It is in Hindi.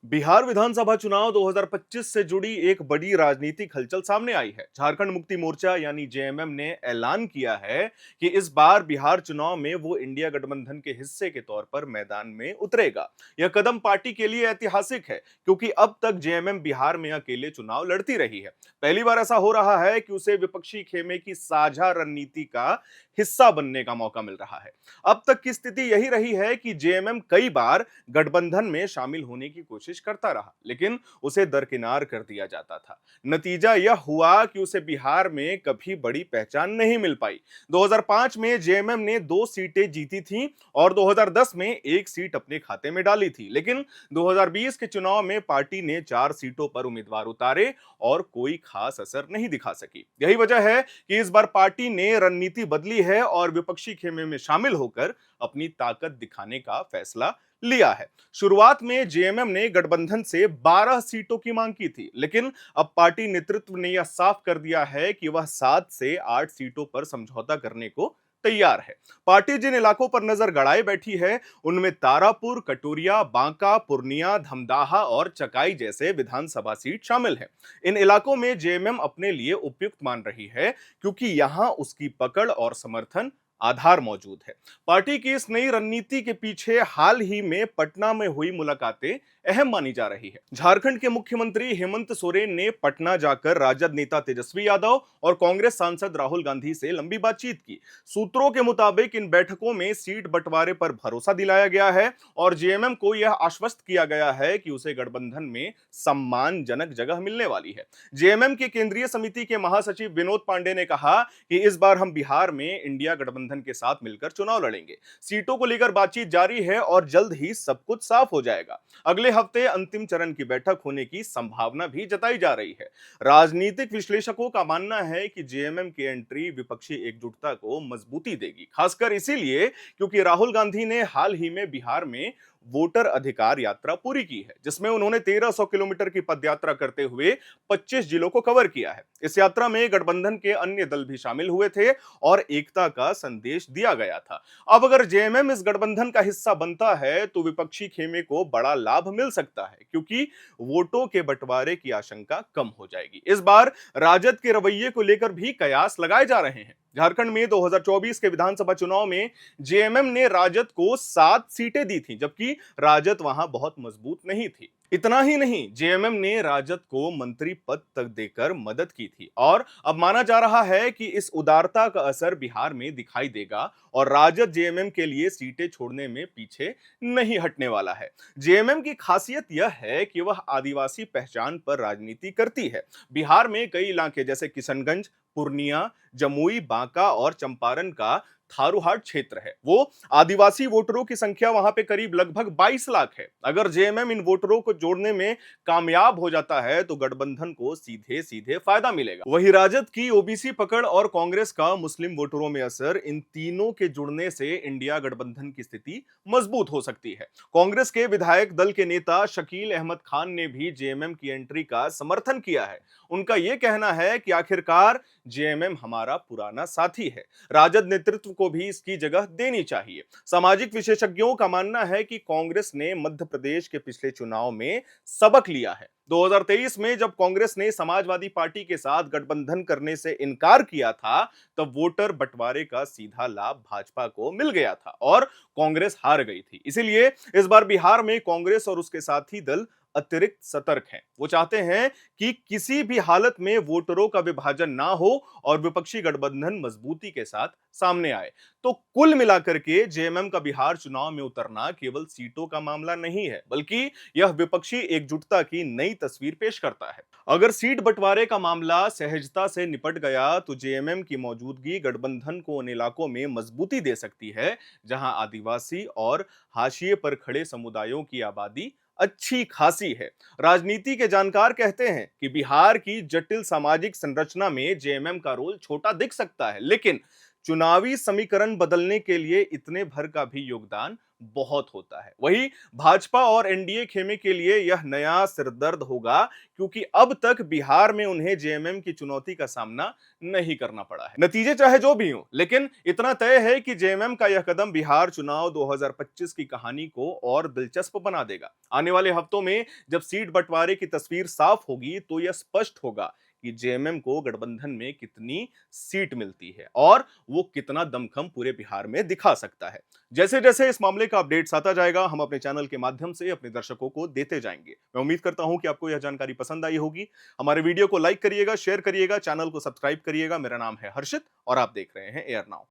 बिहार विधानसभा चुनाव 2025 से जुड़ी एक बड़ी राजनीतिक हलचल सामने आई है। झारखंड मुक्ति मोर्चा यानी जेएमएम ने ऐलान किया है कि इस बार बिहार चुनाव में वो इंडिया गठबंधन के हिस्से के तौर पर मैदान में उतरेगा। यह कदम पार्टी के लिए ऐतिहासिक है क्योंकि अब तक जेएमएम बिहार में अकेले चुनाव लड़ती रही है। पहली बार ऐसा हो रहा है कि उसे विपक्षी खेमे की साझा रणनीति का हिस्सा बनने का मौका मिल रहा है। अब तक की स्थिति यही रही है कि जेएमएम कई बार गठबंधन में शामिल होने की कोशिश करता रहा, लेकिन उसे दरकिनार कर दिया जाता था। नतीजा यह हुआ कि उसे बिहार में कभी बड़ी पहचान नहीं मिल पाई। 2005 में जेएमएम ने 2 सीटें जीती थीं और 2010 में एक सीट अपने खाते में डाली थी, लेकिन 2020 के चुनाव में पार्टी ने 4 सीटों पर उम्मीदवार उतारे और कोई खास असर नहीं दिखा सकी। यही वजह है कि इस बार पार्टी ने रणनीति बदली है और विपक्षी खेमे में शामिल होकर अपनी ताकत दिखाने का फैसला लिया है। शुरुआत में जेएमएम ने गठबंधन से 12 सीटों की मांग की थी, लेकिन अब पार्टी नेतृत्व ने यह साफ कर दिया है कि वह 7 से 8 सीटों पर समझौता करने को तैयार है। पार्टी जिन इलाकों पर नजर गड़ाए बैठी है, उनमें तारापुर, कटोरिया, बांका, पूर्निया, धमदाहा और चकाई जैसे विधानसभा सीट शामिल हैं। इन इलाकों में जेएमएम अपने लिए उपयुक्त मान रही है क्योंकि यहां उसकी पकड़ और समर्थन आधार मौजूद है। पार्टी की इस नई रणनीति के पीछे हाल ही में पटना में हुई मुलाकातें अहम मानी जा रही है। झारखंड के मुख्यमंत्री हेमंत सोरेन ने पटना जाकर राजद नेता तेजस्वी यादव और कांग्रेस सांसद राहुल गांधी से लंबी बातचीत की। सूत्रों के मुताबिक इन बैठकों में सीट बंटवारे पर भरोसा दिलाया गया है और जेएमएम को यह आश्वस्त किया गया है कि उसे गठबंधन में सम्मानजनक जगह मिलने वाली है। जेएमएम के केंद्रीय समिति के महासचिव विनोद पांडे ने कहा कि इस बार हम बिहार में इंडिया गठबंधन के साथ मिलकर चुनाव लड़ेंगे। सीटों को लेकर बातचीत जारी है और जल्द ही सब कुछ साफ हो जाएगा। अगले हफ्ते अंतिम चरण की बैठक होने की संभावना भी जताई जा रही है। राजनीतिक विश्लेषकों का मानना है कि जेएमएम की एंट्री विपक्षी एकजुटता को मजबूती देगी, खासकर इसीलिए क्योंकि राहुल गांधी ने हाल ही में बिहार में वोटर अधिकार यात्रा पूरी की है, जिसमें उन्होंने 1300 किलोमीटर की पदयात्रा करते हुए 25 जिलों को कवर किया है। इस यात्रा में गठबंधन के अन्य दल भी शामिल हुए थे और एकता का संदेश दिया गया था। अब अगर जेएमएम इस गठबंधन का हिस्सा बनता है तो विपक्षी खेमे को बड़ा लाभ मिल सकता है क्योंकि वोटों के बंटवारे की आशंका कम हो जाएगी। इस बार राजद के रवैये को लेकर भी कयास लगाए जा रहे हैं। झारखंड में 2024 के विधानसभा चुनाव में जेएमएम ने राजद को 7 सीटें दी थी, जबकि राजद वहां बहुत मजबूत नहीं थी। इतना ही नहीं, जेएमएम ने राजद को मंत्री पद तक देकर मदद की थी और अब माना जा रहा है कि इस उदारता का असर बिहार में दिखाई देगा और राजद जेएमएम के लिए सीटें छोड़ने में पीछे नहीं हटने वाला है। जेएमएम की खासियत यह है कि वह आदिवासी पहचान पर राजनीति करती है। बिहार में कई इलाके जैसे किशनगंज, पूर्निया, जमुई, बांका और चंपारण का थारूहाट क्षेत्र है। वो आदिवासी वोटरों की संख्या वहां पे करीब लगभग 22 लाख है। अगर जेएमएम इन वोटरों को जोड़ने में कामयाब हो जाता है तो गठबंधन को सीधे सीधे फायदा मिलेगा। वहीं राजद की ओबीसी पकड़ और कांग्रेस का मुस्लिम वोटरों में असर, इन तीनों के जुड़ने से इंडिया गठबंधन की स्थिति मजबूत हो सकती है। कांग्रेस के विधायक दल के नेता शकील अहमद खान ने भी जेएमएम की एंट्री का समर्थन किया है। उनका यह कहना है कि आखिरकार जेएमएम हमारा पुराना साथी है, राजद नेतृत्व को भी इसकी जगह देनी चाहिए। सामाजिक विशेषज्ञों का मानना है कि कांग्रेस ने मध्य प्रदेश के पिछले चुनाव में सबक लिया है। 2023 में जब कांग्रेस ने समाजवादी पार्टी के साथ गठबंधन करने से इनकार किया था, तब वोटर बंटवारे का सीधा लाभ भाजपा को मिल गया था और कांग्रेस हार गई थी। इसीलिए इस बार बिहार में कांग्रेस और उसके साथी दल अतिरिक्त सतर्क हैं। वो चाहते हैं कि किसी भी हालत में वोटरों का विभाजन ना हो और विपक्षी गठबंधन मजबूती के साथ सामने आए। तो कुल मिलाकर के जेएमएम का बिहार चुनाव में उतरना केवल सीटों का मामला नहीं है, बल्कि यह विपक्षी एकजुटता की नई तस्वीर पेश करता है। अगर सीट बंटवारे का मामला सहजता से निपट गया तो जेएमएम की मौजूदगी गठबंधन को उन इलाकों में मजबूती दे सकती है जहां आदिवासी और हाशिए पर खड़े समुदायों की आबादी अच्छी खासी है। राजनीति के जानकार कहते हैं कि बिहार की जटिल सामाजिक संरचना में जेएमएम का रोल छोटा दिख सकता है, लेकिन चुनावी समीकरण बदलने के लिए इतने भर का भी योगदान बहुत होता है। वहीं भाजपा और एनडीए खेमे के लिए यह नया सिरदर्द होगा, क्योंकि अब तक बिहार में उन्हें जेएमएम की चुनौती का सामना नहीं करना पड़ा है। नतीजे चाहे जो भी हों, लेकिन इतना तय है कि जेएमएम का यह कदम बिहार चुनाव 2025 की कहानी को और दिलचस्प बना देगा। आने वाले हफ्तों में जब सीट बंटवारे की तस्वीर साफ होगी, तो यह स्पष्ट होगा कि जेएमएम को गठबंधन में कितनी सीट मिलती है और वो कितना दमखम पूरे बिहार में दिखा सकता है। जैसे जैसे इस मामले का अपडेट्स आता जाएगा, हम अपने चैनल के माध्यम से अपने दर्शकों को देते जाएंगे। मैं उम्मीद करता हूं कि आपको यह जानकारी पसंद आई होगी। हमारे वीडियो को लाइक करिएगा, शेयर करिएगा, चैनल को सब्सक्राइब करिएगा। मेरा नाम है हर्षित और आप देख रहे हैं एयर नाउ।